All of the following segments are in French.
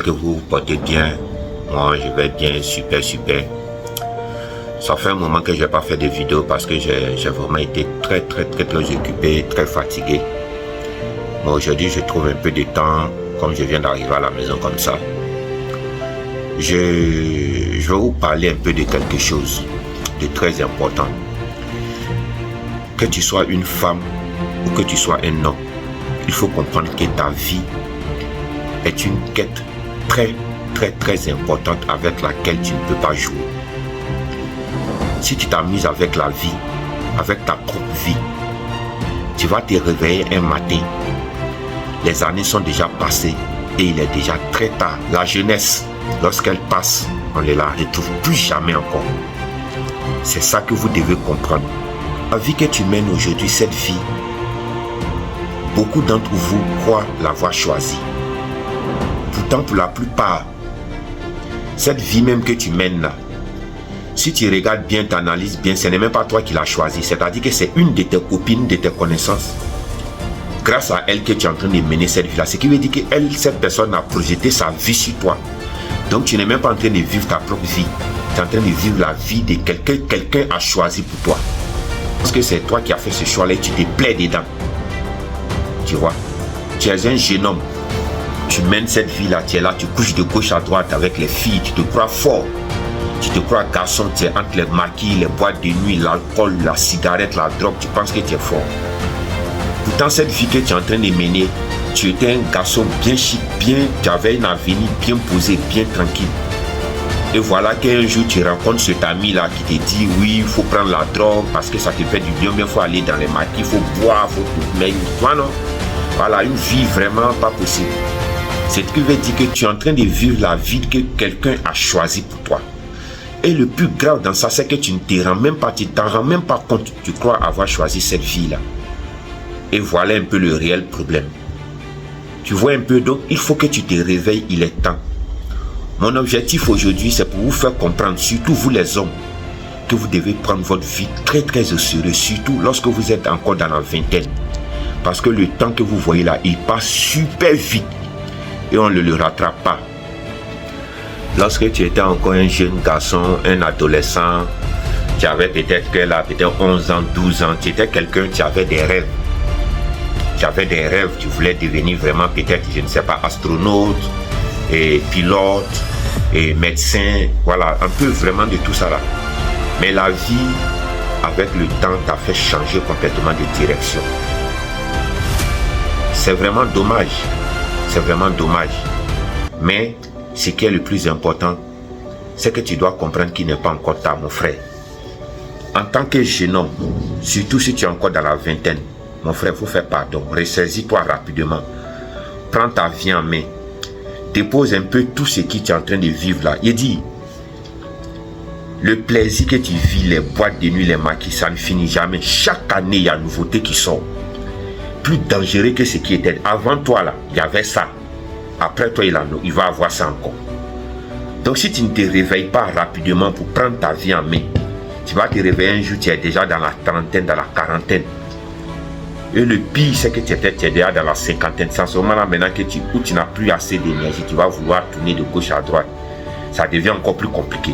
Que vous vous portez bien. Moi, je vais bien, super. Ça fait un moment que je n'ai pas fait de vidéo parce que j'ai vraiment été très occupé, très fatigué. Mais aujourd'hui, je trouve un peu de temps, comme je viens d'arriver à la maison comme ça. Je vais vous parler un peu de quelque chose de très important. Que tu sois une femme ou que tu sois un homme, il faut comprendre que ta vie est une quête très importante avec laquelle tu ne peux pas jouer. Si tu t'amuses avec la vie, avec ta propre vie, tu vas te réveiller un matin. Les années sont déjà passées et il est déjà très tard. La jeunesse, lorsqu'elle passe, on ne la retrouve plus jamais encore. C'est ça que vous devez comprendre. La vie que tu mènes aujourd'hui, cette vie, beaucoup d'entre vous croient l'avoir choisie. Pourtant, pour la plupart, cette vie même que tu mènes là, si tu regardes bien, tu analyses bien, ce n'est même pas toi qui l'as choisi. C'est-à-dire que c'est une de tes copines, de tes connaissances. Grâce à elle que tu es en train de mener cette vie-là. Ce qui veut dire que cette personne a projeté sa vie sur toi. Donc tu n'es même pas en train de vivre ta propre vie. Tu es en train de vivre la vie de quelqu'un. Quelqu'un a choisi pour toi. Parce que c'est toi qui as fait ce choix-là et tu te plais dedans. Tu vois, tu es un jeune homme. Tu mènes cette vie-là, tu es là, tu couches de gauche à droite avec les filles, tu te crois fort. Tu te crois garçon, tu es entre les maquis, les boîtes de nuit, l'alcool, la cigarette, la drogue, tu penses que tu es fort. Pourtant, cette vie que tu es en train de mener, tu étais un garçon bien chic, tu avais un avenir bien posé, bien tranquille. Et voilà qu'un jour, tu rencontres cet ami-là qui te dit, oui, il faut prendre la drogue parce que ça te fait du bien, mais il faut aller dans les maquis, il faut boire, il faut tout. Mais toi, non. Voilà, une vie vraiment pas possible. C'est ce qui veut dire que tu es en train de vivre la vie que quelqu'un a choisie pour toi. Et le plus grave dans ça, c'est que tu ne t'en rends même pas compte. Tu crois avoir choisi cette vie-là. Et voilà un peu le réel problème. Tu vois un peu, donc il faut que tu te réveilles, il est temps. Mon objectif aujourd'hui, c'est pour vous faire comprendre, surtout vous les hommes, que vous devez prendre votre vie très au sérieux, surtout lorsque vous êtes encore dans la vingtaine. Parce que le temps que vous voyez là, il passe super vite. Et on ne le rattrape pas. Lorsque tu étais encore un jeune garçon, un adolescent, tu avais peut-être 11 ans, 12 ans, tu étais quelqu'un, tu avais des rêves. Tu avais des rêves, tu voulais devenir vraiment peut-être, je ne sais pas, astronaute, et pilote, et médecin, voilà, un peu vraiment de tout ça là. Mais la vie, avec le temps, t'a fait changer complètement de direction. C'est vraiment dommage. C'est vraiment dommage. Mais ce qui est le plus important, c'est que tu dois comprendre qu'il n'est pas encore tard, mon frère. En tant que jeune homme, surtout si tu es encore dans la vingtaine, mon frère, il faut faire pardon. Ressaisis-toi rapidement. Prends ta vie en main. Dépose un peu tout ce que tu es en train de vivre là. Il dit, le plaisir que tu vis, les boîtes de nuit, les maquis, ça ne finit jamais. Chaque année, il y a une nouveauté qui sort. Plus dangereux que ce qui était. Avant toi, là, il y avait ça. Après toi, il va avoir ça encore. Donc, si tu ne te réveilles pas rapidement pour prendre ta vie en main, tu vas te réveiller un jour, tu es déjà dans la trentaine, dans la quarantaine. Et le pire, c'est que tu es déjà dans la cinquantaine. C'est à ce moment-là, maintenant que tu n'as plus assez d'énergie, tu vas vouloir tourner de gauche à droite. Ça devient encore plus compliqué.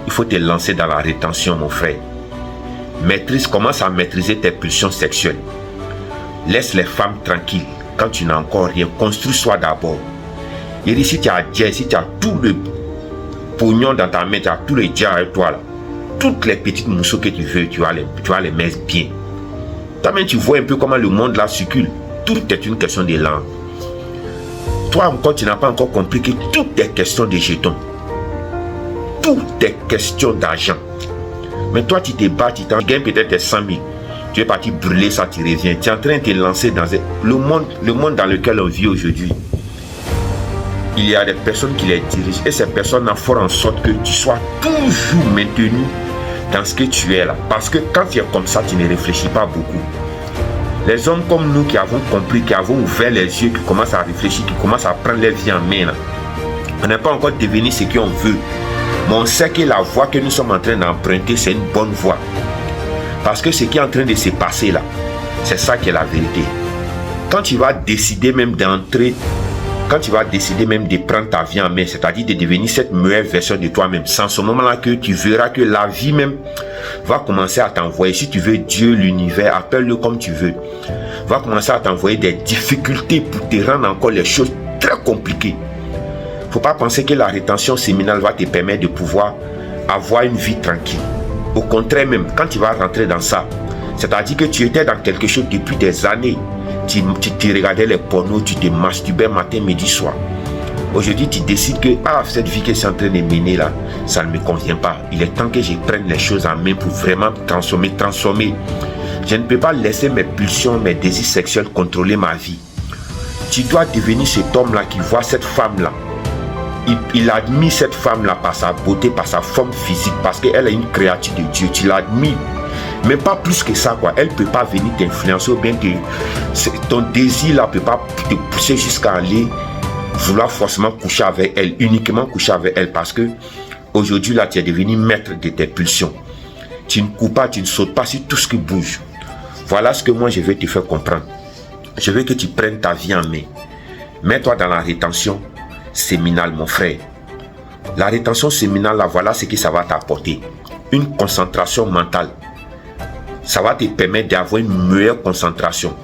Il faut te lancer dans la rétention, mon frère. Commence à maîtriser tes pulsions sexuelles. Laisse les femmes tranquilles. Quand tu n'as encore rien, construis-toi d'abord. Et si tu as tout le pognon dans ta main, tu as tous les dias avec toi là, toutes les petites mousseaux que tu veux, tu vas les mettre bien. Toi-même, tu vois un peu comment le monde là circule. Tout est une question de langue. Toi encore, tu n'as pas encore compris que tout est question de jetons. Tout est question d'argent. Mais toi, tu te bats, tu gagnes peut-être 100 000. Tu es parti brûler ça, tu reviens. Tu es en train de te lancer dans le monde dans lequel on vit aujourd'hui. Il y a des personnes qui les dirigent et ces personnes font en sorte que tu sois toujours maintenu dans ce que tu es là. Parce que quand tu es comme ça, tu ne réfléchis pas beaucoup. Les hommes comme nous qui avons compris, qui avons ouvert les yeux, qui commencent à réfléchir, qui commencent à prendre les vies en main là. On n'est pas encore devenu ce qu'on veut. Mais on sait que la voie que nous sommes en train d'emprunter, c'est une bonne voie. Parce que ce qui est en train de se passer là, c'est ça qui est la vérité. Quand tu vas décider même d'entrer quand tu vas décider même de prendre ta vie en main, c'est-à-dire de devenir cette meilleure version de toi-même, c'est en ce moment-là que tu verras que la vie même va commencer à t'envoyer, si tu veux Dieu, l'univers, appelle-le comme tu veux, va commencer à t'envoyer des difficultés pour te rendre encore les choses très compliquées. Il ne faut pas penser que la rétention séminale va te permettre de pouvoir avoir une vie tranquille. Au contraire même, quand tu vas rentrer dans ça, c'est-à-dire que tu étais dans quelque chose depuis des années, tu te regardais les pornos, tu te masturbais matin, midi, soir. Aujourd'hui, tu décides que cette vie que je suis en train de mener là, ça ne me convient pas. Il est temps que je prenne les choses en main pour vraiment transformer. Je ne peux pas laisser mes pulsions, mes désirs sexuels contrôler ma vie. Tu dois devenir cet homme-là qui voit cette femme-là. Il admire cette femme-là par sa beauté, par sa forme physique, parce qu'elle est une créature de Dieu. Tu l'admires. Mais pas plus que ça, quoi. Elle ne peut pas venir t'influencer, ou bien ton désir là ne peut pas te pousser jusqu'à aller vouloir forcément coucher avec elle, uniquement coucher avec elle, parce que aujourd'hui là, tu es devenu maître de tes pulsions. Tu ne cours pas, tu ne sautes pas sur tout ce qui bouge. Voilà ce que moi je vais te faire comprendre. Je veux que tu prennes ta vie en main. Mets-toi dans la rétention séminale, mon frère. La rétention séminale là, voilà ce que ça va t'apporter. Une concentration mentale. Ça va te permettre d'avoir une meilleure concentration.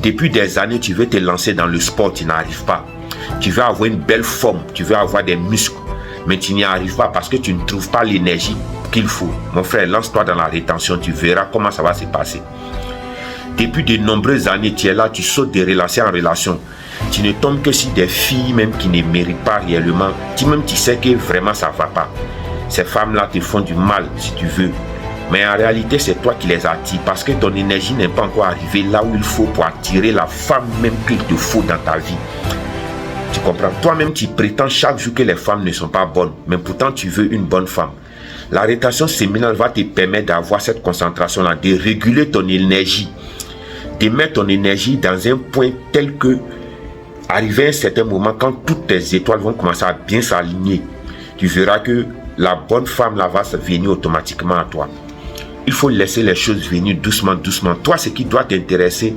Depuis des années, tu veux te lancer dans le sport, tu n'arrives pas. Tu veux avoir une belle forme, tu veux avoir des muscles, mais tu n'y arrives pas parce que tu ne trouves pas l'énergie qu'il faut. Mon frère, lance-toi dans la rétention, tu verras comment ça va se passer. Depuis de nombreuses années, tu es là, tu sautes de relation en relation. Tu ne tombes que sur des filles même qui ne méritent pas réellement. Tu sais que vraiment ça ne va pas. Ces femmes-là te font du mal si tu veux. Mais en réalité, c'est toi qui les attires parce que ton énergie n'est pas encore arrivée là où il faut pour attirer la femme même qu'il te faut dans ta vie. Tu comprends? Toi-même, tu prétends chaque jour que les femmes ne sont pas bonnes, mais pourtant tu veux une bonne femme. La rétention séminale va te permettre d'avoir cette concentration-là, de réguler ton énergie, de mettre ton énergie dans un point tel que, arrivé à un certain moment, quand toutes tes étoiles vont commencer à bien s'aligner, tu verras que la bonne femme là va venir automatiquement à toi. Il faut laisser les choses venir doucement, doucement. Toi, ce qui doit t'intéresser,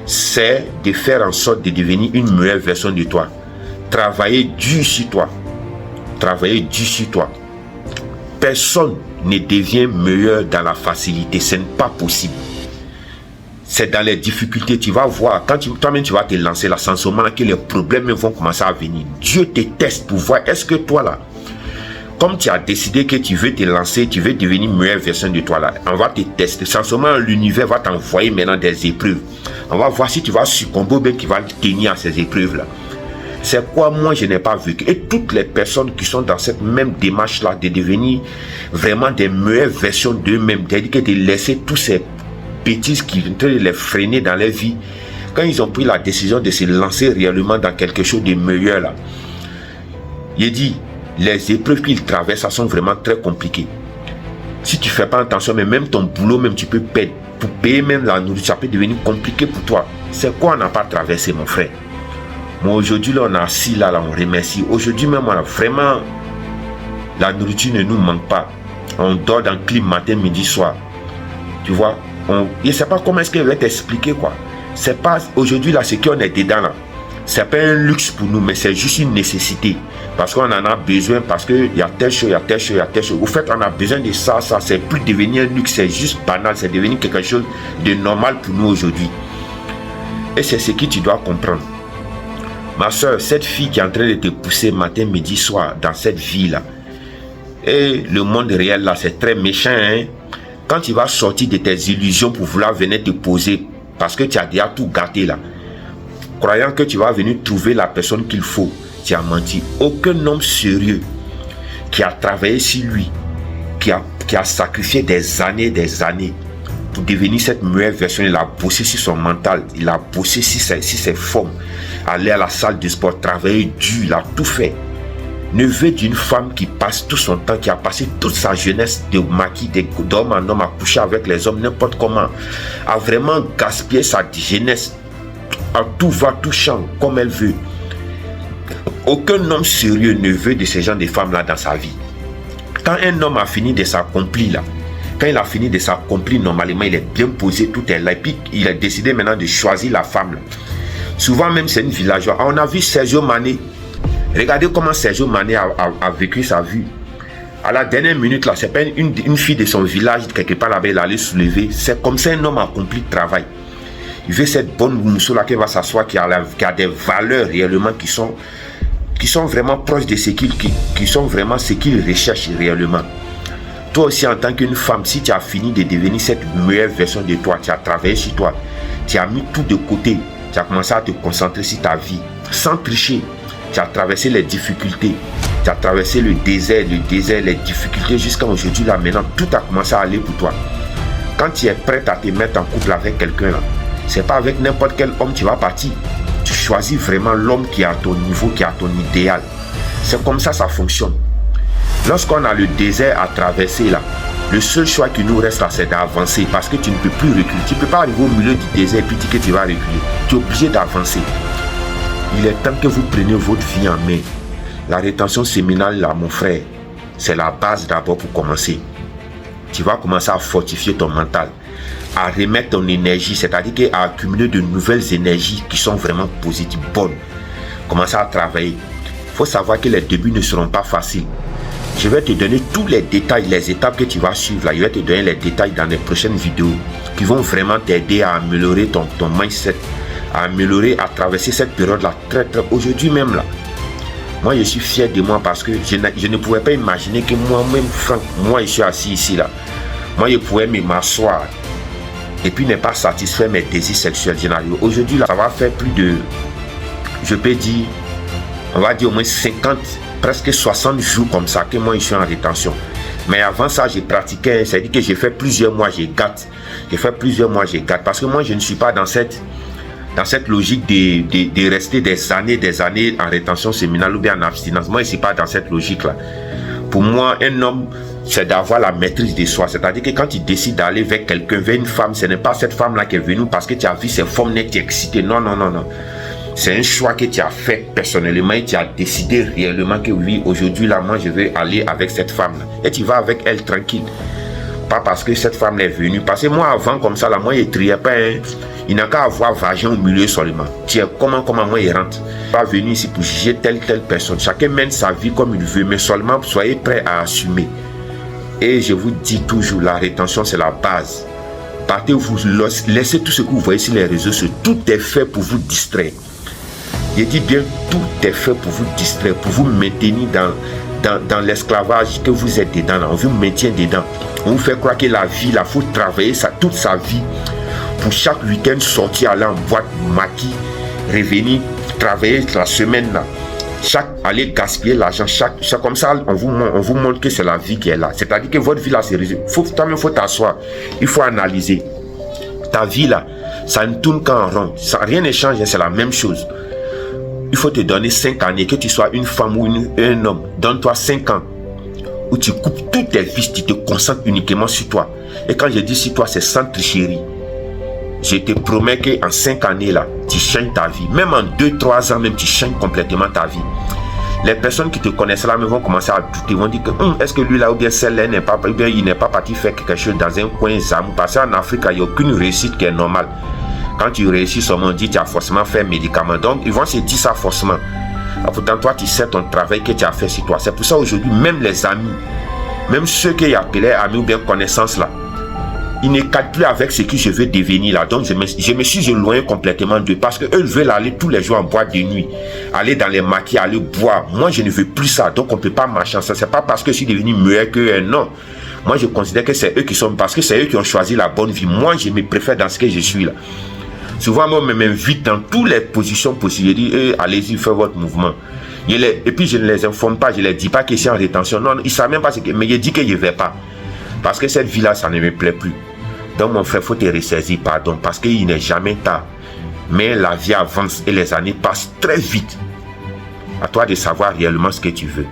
c'est de faire en sorte de devenir une meilleure version de toi. Travailler dur sur toi. Travailler dur sur toi. Personne ne devient meilleur dans la facilité. Ce n'est pas possible. C'est dans les difficultés. Tu vas voir, quand toi-même tu vas te lancer là, sans ce moment que les problèmes vont commencer à venir. Dieu te teste pour voir, est-ce que toi là, comme tu as décidé que tu veux te lancer, tu veux devenir une meilleure version de toi là, on va te tester. Sans ce moment, l'univers va t'envoyer maintenant des épreuves. On va voir si tu vas succomber ou bien tu vas tenir à ces épreuves là. C'est quoi moi je n'ai pas vécu. Et toutes les personnes qui sont dans cette même démarche là de devenir vraiment des meilleures versions d'eux-mêmes, c'est-à-dire de laisser tous ces bêtises qui sont en train de les freiner dans leur vie, quand ils ont pris la décision de se lancer réellement dans quelque chose de meilleur là, il dit, les épreuves qu'ils traversent sont vraiment très compliquées. Si tu ne fais pas attention, mais même ton boulot, même tu peux perdre. Pour payer même la nourriture, ça peut devenir compliqué pour toi. C'est quoi on n'a pas traversé, mon frère? Moi, aujourd'hui, là, on est assis là, on remercie. Aujourd'hui, même, on a vraiment, la nourriture ne nous manque pas. On dort dans le clim matin, midi, soir. Tu vois, je ne sais pas comment est-ce que je vais t'expliquer, quoi. C'est pas, aujourd'hui, là, ce qu'on est dedans, là. C'est pas un luxe pour nous, mais c'est juste une nécessité. Parce qu'on en a besoin, parce qu'il y a telle chose, il y a telle chose, il y a telle chose. Au fait, on a besoin de ça, c'est plus devenir un luxe, c'est juste banal, c'est devenir quelque chose de normal pour nous aujourd'hui. Et c'est ce que tu dois comprendre. Ma soeur, cette fille qui est en train de te pousser matin, midi, soir, dans cette vie-là, et le monde réel là, c'est très méchant, hein? Quand tu vas sortir de tes illusions pour vouloir venir te poser, parce que tu as déjà tout gâté là, croyant que tu vas venir trouver la personne qu'il faut, tu as menti. Aucun homme sérieux qui a travaillé sur lui, qui a sacrifié des années pour devenir cette meilleure version, il a bossé sur son mental, il a bossé sur ses formes, aller à la salle de sport, travailler dur, il a tout fait. Neveu d'une femme qui passe tout son temps, qui a passé toute sa jeunesse de maquis, d'homme en homme, à coucher avec les hommes n'importe comment, a vraiment gaspillé sa jeunesse. À tout va, tout chante comme elle veut. Aucun homme sérieux ne veut de ces gens de femmes là dans sa vie. Quand un homme a fini de s'accomplir là, quand il a fini de s'accomplir normalement, il est bien posé, tout est là, et puis il a décidé maintenant de choisir la femme là. Souvent même, c'est une villageoise. On a vu Sergio Mané. Regardez comment Sergio Mané a vécu sa vie. À la dernière minute, là, c'est pas une fille de son village, quelque part là-bas, elle allait soulever. C'est comme ça un homme accompli de travail. Il veut cette bonne mousseau là qui va s'asseoir, qui a des valeurs réellement qui sont vraiment proches de ce qui sont vraiment ce qu'il recherche réellement. Toi aussi, en tant qu'une femme, si tu as fini de devenir cette meilleure version de toi, tu as travaillé sur toi, tu as mis tout de côté, tu as commencé à te concentrer sur ta vie, sans tricher, tu as traversé les difficultés, tu as traversé le désert, les difficultés jusqu'à aujourd'hui, là, maintenant, tout a commencé à aller pour toi. Quand tu es prête à te mettre en couple avec quelqu'un, là, c'est pas avec n'importe quel homme tu vas partir. Tu choisis vraiment l'homme qui est à ton niveau, qui est à ton idéal. C'est comme ça fonctionne. Lorsqu'on a le désert à traverser là, le seul choix qui nous reste là, c'est d'avancer parce que tu ne peux plus reculer. Tu ne peux pas arriver au milieu du désert et puis dire que tu vas reculer. Tu es obligé d'avancer. Il est temps que vous preniez votre vie en main. La rétention séminale là, mon frère, c'est la base d'abord pour commencer. Tu vas commencer à fortifier ton mental, à remettre ton énergie, c'est-à-dire à accumuler de nouvelles énergies qui sont vraiment positives, bonnes. Commencer à travailler. Il faut savoir que les débuts ne seront pas faciles. Je vais te donner tous les détails, les étapes que tu vas suivre là. Je vais te donner les détails dans les prochaines vidéos qui vont vraiment t'aider à améliorer ton mindset, à améliorer, à traverser cette période-là très. Aujourd'hui même là, moi je suis fier de moi parce que je ne pouvais pas imaginer que moi-même, Franck, moi je suis assis ici là. Moi je pouvais m'asseoir et puis ne pas satisfaire mes désirs sexuels. Aujourd'hui là, ça va faire plus de, je peux dire, on va dire au moins 50, presque 60 jours comme ça que moi je suis en rétention. Mais avant ça, j'ai pratiqué, c'est-à-dire que j'ai fait plusieurs mois, j'ai gâte. Parce que moi je ne suis pas dans cette logique de rester des années en rétention séminale ou bien en abstinence. Moi je ne suis pas dans cette logique-là. Pour moi, un homme, c'est d'avoir la maîtrise de soi. C'est-à-dire que quand tu décides d'aller vers quelqu'un, vers une femme, ce n'est pas cette femme-là qui est venue parce que tu as vu ses formes nettes, tu es excité. Non. C'est un choix que tu as fait personnellement et tu as décidé réellement que oui, aujourd'hui là, moi je vais aller avec cette femme-là. Et tu vas avec elle tranquille. Pas parce que cette femme est venue. Parce que moi avant comme ça, là, moi je ne triais pas. Il n'a qu'à avoir vagin au milieu seulement. Tu es comment moi il rentre. Pas venu ici pour juger telle personne. Chacun mène sa vie comme il veut, mais seulement soyez prêts à assumer. Et je vous dis toujours, la rétention c'est la base. Partez, vous laissez tout ce que vous voyez sur les réseaux sociaux. Tout est fait pour vous distraire. Je dis bien, tout est fait pour vous distraire, pour vous maintenir dans l'esclavage que vous êtes dedans. Là. On vous maintient dedans. On vous fait croire que la vie, il faut travailler toute sa vie. Pour chaque week-end, sortir, aller en boîte, maquiller, revenir, travailler la semaine là. Aller gaspiller l'argent, comme ça, on vous montre que c'est la vie qui est là. C'est-à-dire que votre vie là, c'est résumé. Toi-même, il faut t'asseoir. Il faut analyser. Ta vie là, ça ne tourne qu'en rond. Rien ne change, c'est la même chose. Il faut te donner 5 années, que tu sois une femme ou un homme. Donne-toi 5 ans où tu coupes toutes tes vices, tu te concentres uniquement sur toi. Et quand je dis sur toi, c'est sans tricherie. Je te promets qu'en 5 années là, tu changes ta vie. Même en 2-3 ans, même tu changes complètement ta vie. Les personnes qui te connaissent là, même vont commencer à douter, vont dire que est-ce que lui là ou bien celle-là n'est pas, il n'est pas parti faire quelque chose dans un coin Zamou. Parce qu'en Afrique, il n'y a aucune réussite qui est normale. Quand tu réussis, seulement dit tu as forcément fait un médicament. Donc ils vont se dire ça forcément. Pourtant toi tu sais ton travail que tu as fait sur toi. C'est pour ça aujourd'hui, même les amis, même ceux qui appelaient amis ou bien connaissances là, ils ne cadrent plus avec ce que je veux devenir là. Donc je me suis éloigné complètement d'eux parce qu'eux veulent aller tous les jours en boîte de nuit, aller dans les maquis, aller boire. Moi je ne veux plus ça, donc on ne peut pas marcher ensemble. C'est pas parce que je suis devenu meilleur qu'eux, non. Moi je considère que c'est eux qui sont, parce que c'est eux qui ont choisi la bonne vie. Moi je me préfère dans ce que je suis là. Souvent, moi, je m'invite dans toutes les positions possibles. Je dis, allez-y, faites votre mouvement. Et puis, je ne les informe pas, je ne les dis pas que je suis en rétention. Non, ils ne savent même pas ce que... Mais je dis que je ne vais pas. Parce que cette vie-là, ça ne me plaît plus. Donc, mon frère, il faut te ressaisir, pardon. Parce qu'il n'est jamais tard. Mais la vie avance et les années passent très vite. À toi de savoir réellement ce que tu veux.